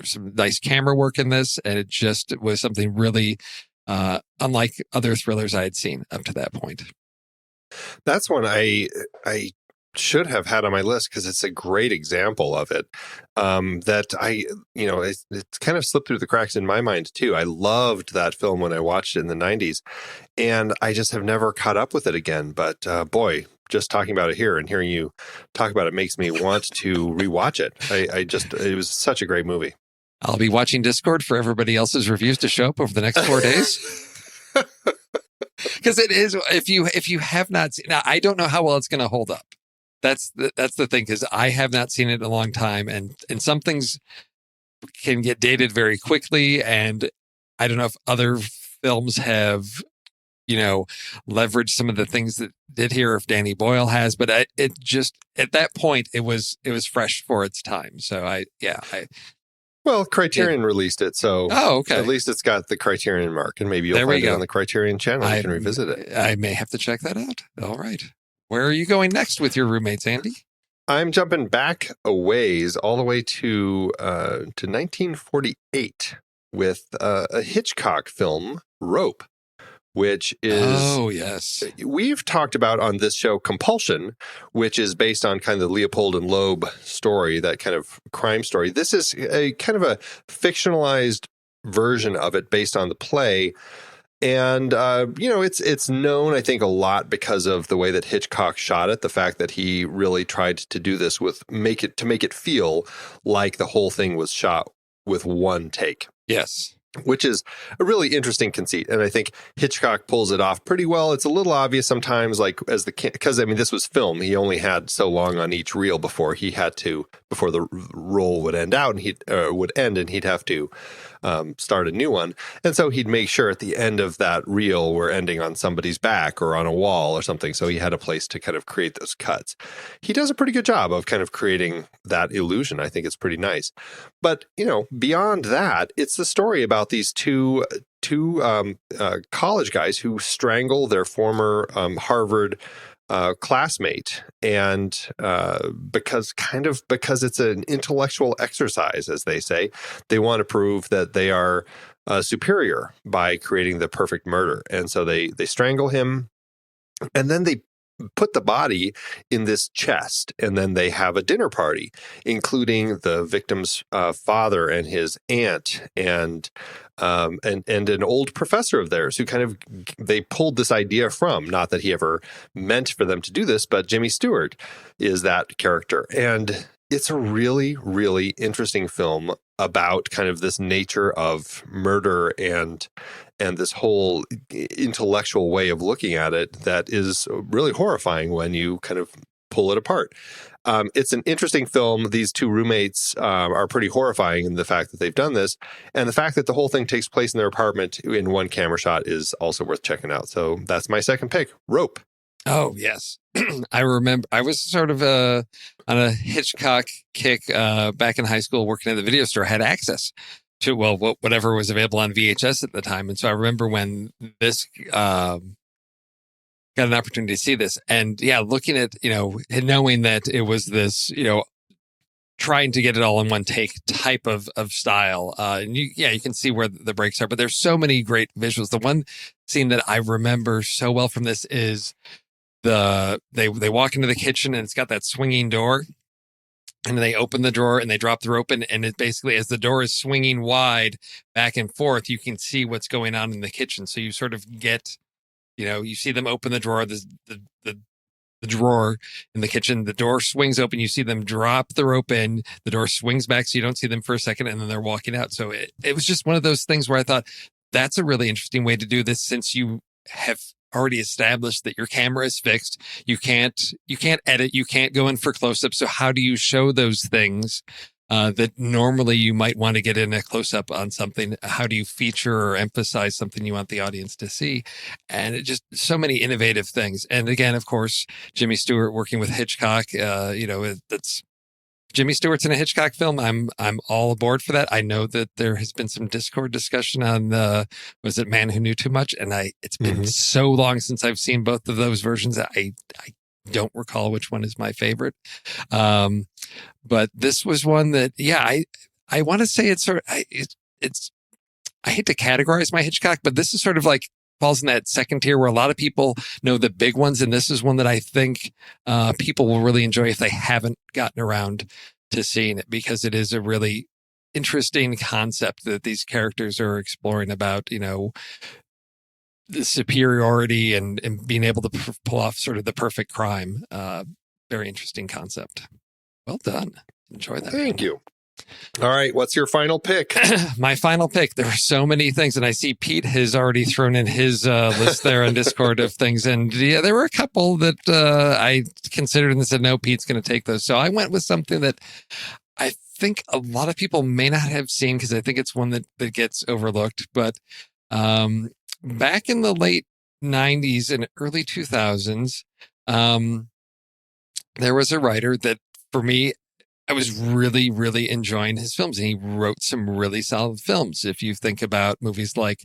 some nice camera work in this, and it just was something really unlike other thrillers I had seen up to that point. That's one I should have had on my list because it's a great example of it. That it's kind of slipped through the cracks in my mind too. I loved that film when I watched it in the 90s, and I just have never caught up with it again. But boy, just talking about it here and hearing you talk about it makes me want to rewatch it. It was such a great movie. I'll be watching Discord for everybody else's reviews to show up over the next 4 days. Because it is, if you have not seen, now I don't know how well it's going to hold up. That's the thing, because I have not seen it in a long time, and some things can get dated very quickly, and I don't know if other films have, leveraged some of the things that did here, if Danny Boyle has, but it just, at that point, it was fresh for its time. So Well, Criterion released it, so okay. At least it's got the Criterion mark, and maybe you'll find it on the Criterion channel. You can revisit it. I may have to check that out. All right. Where are you going next with your roommates, Andy? I'm jumping back a ways, all the way to 1948 with a Hitchcock film, Rope, which is, we've talked about on this show, Compulsion, which is based on kind of the Leopold and Loeb story, that kind of crime story. This is a kind of a fictionalized version of it based on the play. And, it's known, I think, a lot because of the way that Hitchcock shot it, the fact that he really tried to do this to make it feel like the whole thing was shot with one take. Yes. Which is a really interesting conceit. And I think Hitchcock pulls it off pretty well. It's a little obvious sometimes, because this was film. He only had so long on each reel before the roll would end out, and he'd have to start a new one. And so he'd make sure at the end of that reel we're ending on somebody's back or on a wall or something. So he had a place to kind of create those cuts. He does a pretty good job of kind of creating that illusion. I think it's pretty nice. But, beyond that, it's the story about these two college guys who strangle their former Harvard classmate, and because it's an intellectual exercise, as they say, they want to prove that they are superior by creating the perfect murder, and so they strangle him, and then they put the body in this chest, and then they have a dinner party, including the victim's father and his aunt, and an old professor of theirs who they pulled this idea from. Not that he ever meant for them to do this, but Jimmy Stewart is that character. And it's a really, really interesting film about kind of this nature of murder and this whole intellectual way of looking at it that is really horrifying when you kind of pull it apart. It's an interesting film. These two roommates are pretty horrifying in the fact that they've done this. And the fact that the whole thing takes place in their apartment in one camera shot is also worth checking out. So that's my second pick, Rope. Oh, yes. I remember I was sort of on a Hitchcock kick back in high school, working at the video store. I had access to, whatever was available on VHS at the time. And so I remember when this got an opportunity to see this, and looking at, knowing that it was this, trying to get it all in one take type of style. And you can see where the breaks are, but there's so many great visuals. The one scene that I remember so well from this is they walk into the kitchen, and it's got that swinging door, and they open the drawer and they drop the rope in, and it basically, as the door is swinging wide back and forth, you can see what's going on in the kitchen. So you sort of get, you see them open the drawer, the drawer in the kitchen, the door swings open, you see them drop the rope in, the door swings back so you don't see them for a second, and then they're walking out. So it was just one of those things where I thought, that's a really interesting way to do this, since you have already established that your camera is fixed. You can't edit, you can't go in for close-ups. So how do you show those things that normally you might want to get in a close-up on something? How do you feature or emphasize something you want the audience to see? And it just, so many innovative things. And again, of course, Jimmy Stewart working with Hitchcock, that's Jimmy Stewart's in a Hitchcock film, I'm all aboard for that. I know that there has been some Discord discussion on was it Man Who Knew Too Much? And it's been so long since I've seen both of those versions. I don't recall which one is my favorite. But this was one that, I want to say it's sort of, I hate to categorize my Hitchcock, but this is sort of like falls in that second tier where a lot of people know the big ones. And this is one that I think people will really enjoy if they haven't gotten around to seeing it, because it is a really interesting concept that these characters are exploring about, the superiority and being able to pull off sort of the perfect crime. Very interesting concept. Well done. Enjoy that. Thank you. All right. What's your final pick? My final pick. There are so many things, and I see Pete has already thrown in his list there on Discord of things. And yeah, there were a couple that I considered and said, no, Pete's going to take those. So I went with something that I think a lot of people may not have seen, because I think it's one that gets overlooked. But back in the late 90s and early 2000s, there was a writer that, for me, I was really, really enjoying his films, and he wrote some really solid films. If you think about movies like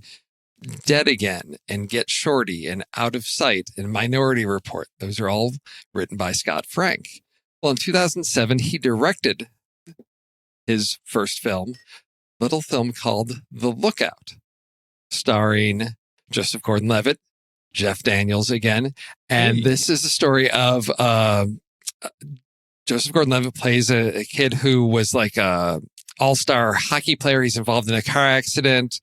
Dead Again and Get Shorty and Out of Sight and Minority Report, those are all written by Scott Frank. Well, in 2007, he directed his first film, little film called The Lookout, starring Joseph Gordon-Levitt, Jeff Daniels again. And this is a story of Joseph Gordon-Levitt plays a kid who was like a all-star hockey player. He's involved in a car accident,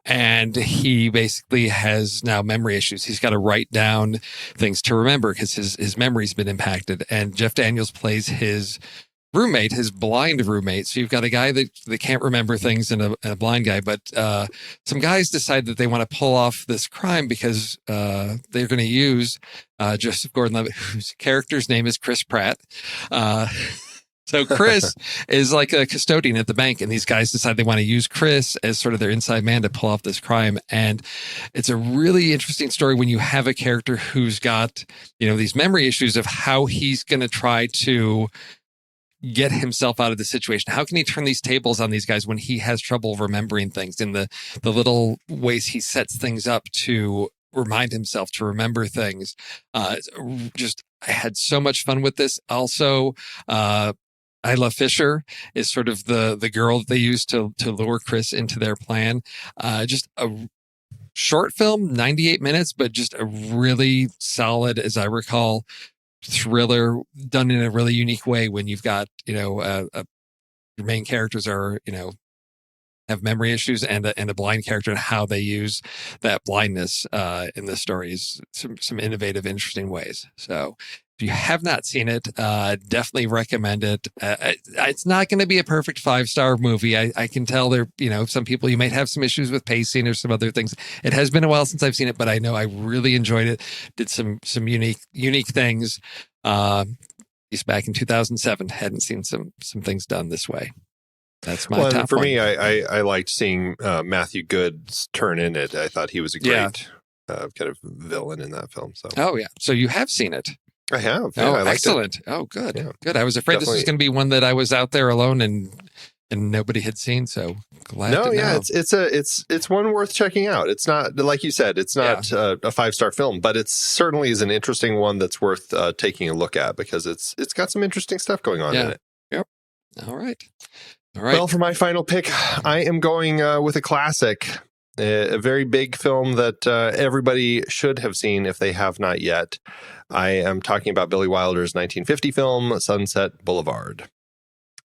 and he basically has now memory issues. He's got to write down things to remember because his memory's been impacted. And Jeff Daniels plays his roommate, his blind roommate. So you've got a guy that can't remember things and a blind guy, but some guys decide that they want to pull off this crime because they're going to use Joseph Gordon-Levitt, whose character's name is Chris Pratt. So Chris is like a custodian at the bank, and these guys decide they want to use Chris as sort of their inside man to pull off this crime. And it's a really interesting story when you have a character who's got, these memory issues of how he's going to try to get himself out of the situation. How can he turn these tables on these guys when he has trouble remembering things, in the little ways he sets things up to remind himself to remember things. I had so much fun with this. Also, Isla Fisher is sort of the girl that they use to lure Chris into their plan. Just a short film, 98 minutes, but just a really solid, as I recall, thriller done in a really unique way when you've got, your main characters are, have memory issues and a blind character, and how they use that blindness in the stories, some innovative, interesting ways. So if you have not seen it, definitely recommend it. It's not going to be a perfect 5-star movie. I can tell there, some people, you might have some issues with pacing or some other things. It has been a while since I've seen it, but I know I really enjoyed it. Did some unique things. At least back in 2007, hadn't seen some things done this way. That's my top for one. me, I liked seeing Matthew Good's turn in it. I thought he was a great kind of villain in that film. So. Oh, yeah. So you have seen it. I have. Oh, I excellent. It. Oh, good. Yeah. Good. I was afraid Definitely. This was going to be one that I was out there alone and nobody had seen. So glad to know. It's one worth checking out. It's not, like you said, it's not a 5-star film, but it certainly is an interesting one that's worth taking a look at, because it's got some interesting stuff going on in it. Yep. All right. Well, for my final pick, I am going with a classic, a very big film that everybody should have seen if they have not yet. I am talking about Billy Wilder's 1950 film, Sunset Boulevard.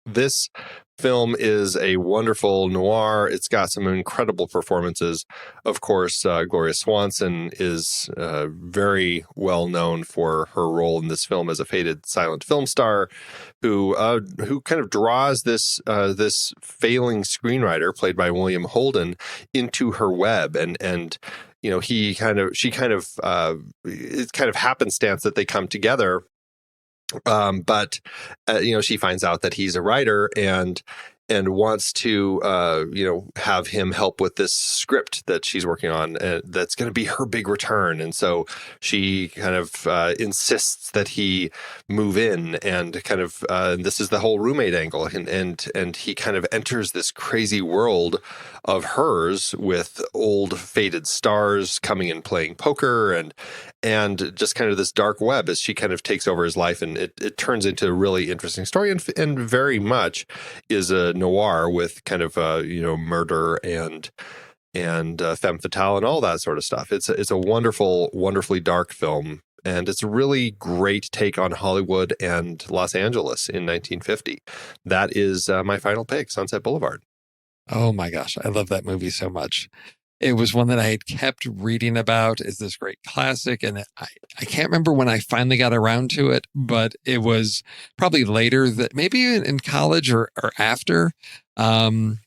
This film is a wonderful noir. It's got some incredible performances. Of course, Gloria Swanson is very well known for her role in this film as a faded silent film star, who kind of draws this failing screenwriter played by William Holden into her web, and it's kind of happenstance that they come together. But she finds out that he's a writer, and wants to, have him help with this script that she's working on. That's going to be her big return. And so she kind of insists that he move in, and kind of this is the whole roommate angle. And he kind of enters this crazy world of hers with old faded stars coming and playing poker, and just kind of this dark web as she kind of takes over his life. And it turns into a really interesting story, and very much is a noir with kind of murder and femme fatale and all that sort of stuff. It's a wonderfully dark film, and it's a really great take on Hollywood and Los Angeles in 1950. That is my final pick, Sunset Boulevard. Oh my gosh, I love that movie so much. It was one that I had kept reading about as this great classic. And I can't remember when I finally got around to it, but it was probably later, that maybe in college or after. And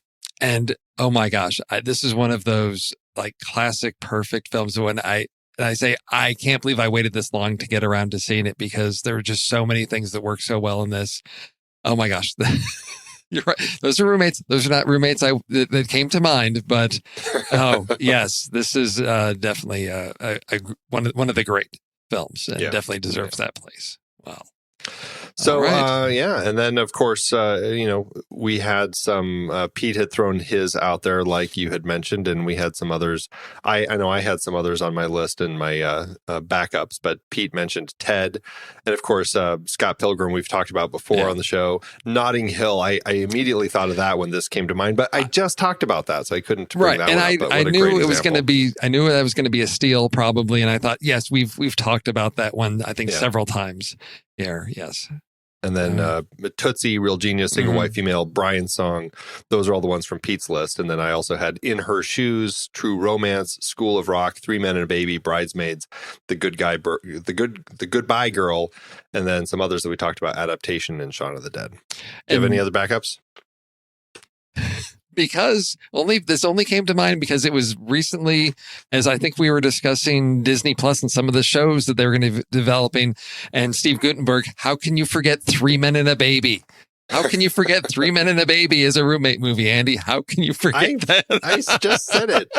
oh my gosh, this is one of those like classic, perfect films. When I say, I can't believe I waited this long to get around to seeing it, because there are just so many things that work so well in this. Oh my gosh. You're right. Those are roommates. Those are not roommates that came to mind, but oh yes, this is definitely one of the great films, and definitely deserves that place. Wow. So, and then of course, we had some, Pete had thrown his out there like you had mentioned, and we had some others. I know I had some others on my list and my backups, but Pete mentioned Ted. And of course, Scott Pilgrim, we've talked about before on the show. Notting Hill, I immediately thought of that when this came to mind, but I just talked about that, so I couldn't bring that one up. But I knew it was going to be, I knew that was going to be a steal probably. And I thought, yes, we've talked about that one, I think several times here. Yes. And then Tootsie, Real Genius, Single White Female, Brian's Song. Those are all the ones from Pete's list. And then I also had In Her Shoes, True Romance, School of Rock, 3 Men and a Baby, Bridesmaids, The Goodbye Girl, and then some others that we talked about, Adaptation and Shaun of the Dead. Do you have any other backups? Because this only came to mind because it was recently, as I think we were discussing Disney Plus and some of the shows that they were going to be developing, and Steve Guttenberg, how can you forget 3 Men and a Baby? How can you forget 3 Men and a Baby as a roommate movie, Andy? How can you forget that? I just said it.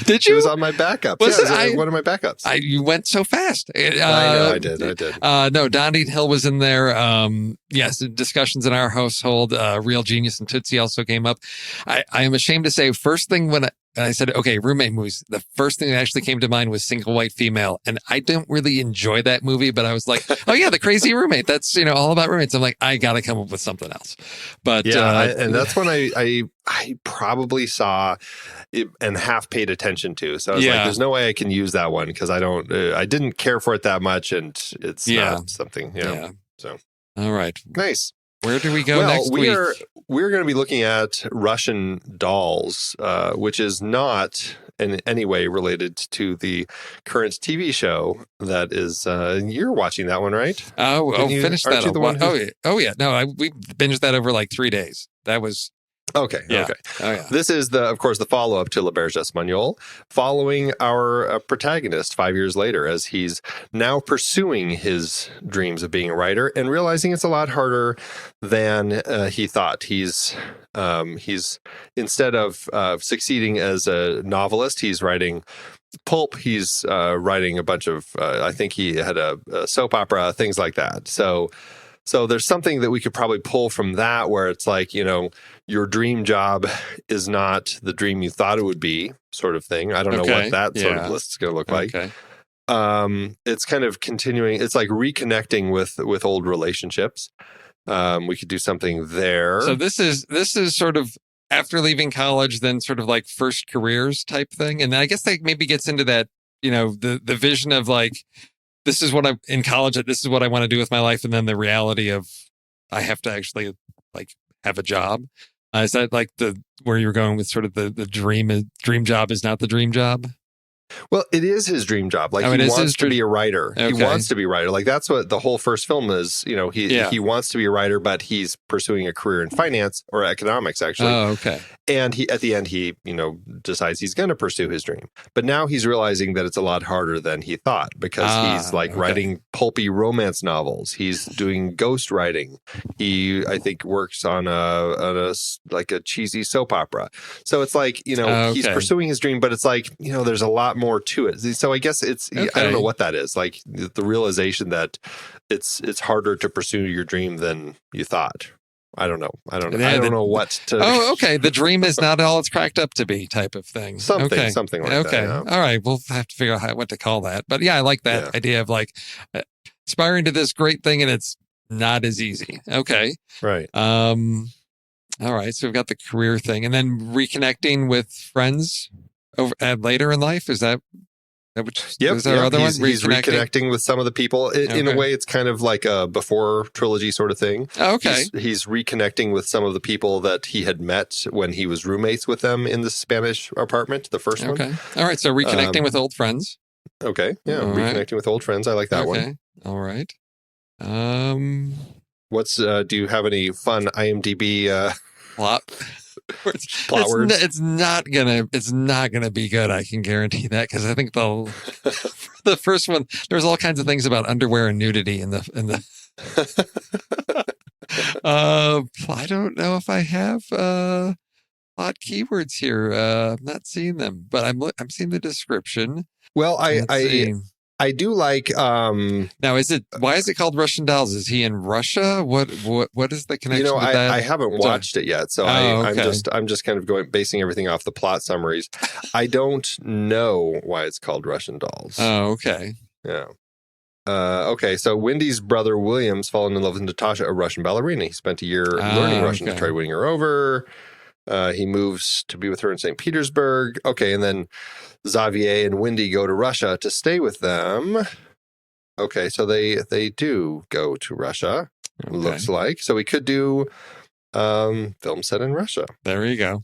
Did you? It was on my backups. Was it one of my backups. You went so fast. I know, I did. No, Notting Hill was in there. Yes, discussions in our household. Real Genius and Tootsie also came up. I am ashamed to say, first thing when I said, okay, roommate movies, the first thing that actually came to mind was Single White Female. And I don't really enjoy that movie, but I was like, oh yeah, The Crazy Roommate. That's, all about roommates. I'm like, I got to come up with something else. But and that's when I probably saw it and half paid attention to. So I was like, there's no way I can use that one because I didn't care for it that much, and it's not something, So, all right. Nice. Where do we go next week? We're going to be looking at Russian Dolls, which is not in any way related to the current TV show that is, you're watching that one, right? Finish that. Yeah. No, we binged that over like 3 days. That was... Okay. Yeah. Okay. Oh, yeah. This is of course, the follow-up to L'Auberge Espagnole, following our protagonist 5 years later, as he's now pursuing his dreams of being a writer and realizing it's a lot harder than he thought. He's instead of succeeding as a novelist, he's writing pulp. He's writing a bunch of, I think he had a soap opera, things like that. So there's something that we could probably pull from that, where it's like, your dream job is not the dream you thought it would be, sort of thing. I don't know what that sort of list is going to look like. It's kind of continuing. It's like reconnecting with old relationships. We could do something there. So this is sort of after leaving college, then sort of like first careers type thing. And I guess that maybe gets into that, the vision of like, this is what I'm in college. This is what I want to do with my life. And then the reality of I have to actually like have a job. Is that like where you're going with sort of the dream job is not the dream job? Well, it is his dream job. Like, he wants to be a writer. Okay. He wants to be a writer. Like, that's what the whole first film is. You know, he wants to be a writer, but he's pursuing a career in finance or economics, actually. Oh, okay. And at the end, he, decides he's going to pursue his dream. But now he's realizing that it's a lot harder than he thought, because he's writing pulpy romance novels. He's doing ghost writing. He, I think, works on a cheesy soap opera. So it's like, he's pursuing his dream, but it's like, there's a lot more to it. So I guess it's, I don't know what that is. Like, the realization that it's harder to pursue your dream than you thought. I don't know. I don't know what to. Oh, okay. The dream is not all it's cracked up to be, type of thing. Something like that. Okay. Yeah. All right. We'll have to figure out what to call that. But yeah, I like that idea of like aspiring to this great thing, and it's not as easy. Okay. Right. All right. So we've got the career thing, and then reconnecting with friends later in life. Is that? Is our other one? He's reconnecting with some of the people. In a way, it's kind of like a before trilogy sort of thing. Okay. He's reconnecting with some of the people that he had met when he was roommates with them in the Spanish apartment, the first one. Okay. All right. So reconnecting with old friends. Okay. Yeah. Reconnecting with old friends. I like that one. All right. Do you have any fun IMDb plot? It's not gonna be good. I can guarantee that, because I think the first one, there's all kinds of things about underwear and nudity in the. I don't know if I have plot keywords here. I'm not seeing them, but I'm seeing the description. Well, I do like. Now, why is it called Russian Dolls? Is he in Russia? What is the connection? With that? I haven't watched it yet, so I'm just kind of basing everything off the plot summaries. I don't know why it's called Russian Dolls. Oh, okay. Yeah. Okay, so Wendy's brother William's fallen in love with Natasha, a Russian ballerina. He spent a year learning Russian to try winning her over. He moves to be with her in St. Petersburg. Okay, and then Xavier and Wendy go to Russia to stay with them. Okay, so they do go to Russia, looks like. So we could do film set in Russia. There you go.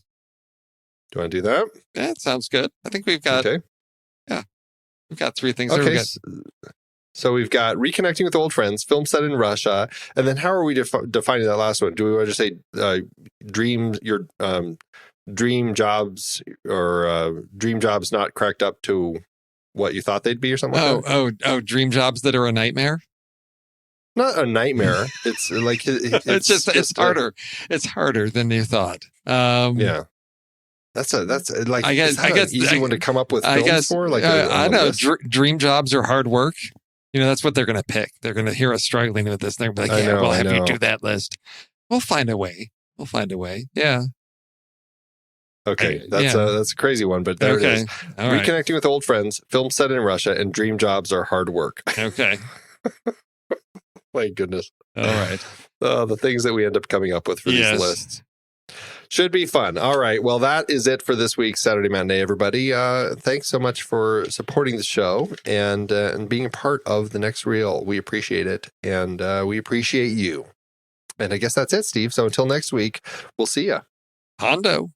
Do you want to do that? Yeah, it sounds good. I think we've got, we've got three things. Okay, so we've got reconnecting with old friends, film set in Russia, and then how are we defining that last one? Do we want to just say dream jobs or dream jobs not cracked up to what you thought they'd be or something like that? Oh, dream jobs that are a nightmare? Not a nightmare. It's like it's harder. It's harder than you thought. Yeah. That's like, I guess an easy one to come up with films for. Like I know dream jobs are hard work. That's what they're going to pick. They're going to hear us struggling with this. They're going to be like, we'll have you do that list. We'll find a way. Yeah. Okay. That's a crazy one, but there it is. All reconnecting with old friends, film set in Russia, and dream jobs are hard work. Okay. My goodness. All right. The things that we end up coming up with for these lists. Should be fun. All right. Well, that is it for this week's Saturday Matinee, everybody. Thanks so much for supporting the show and being a part of the next reel. We appreciate it, and we appreciate you. And I guess that's it, Steve. So until next week, we'll see ya. Hondo.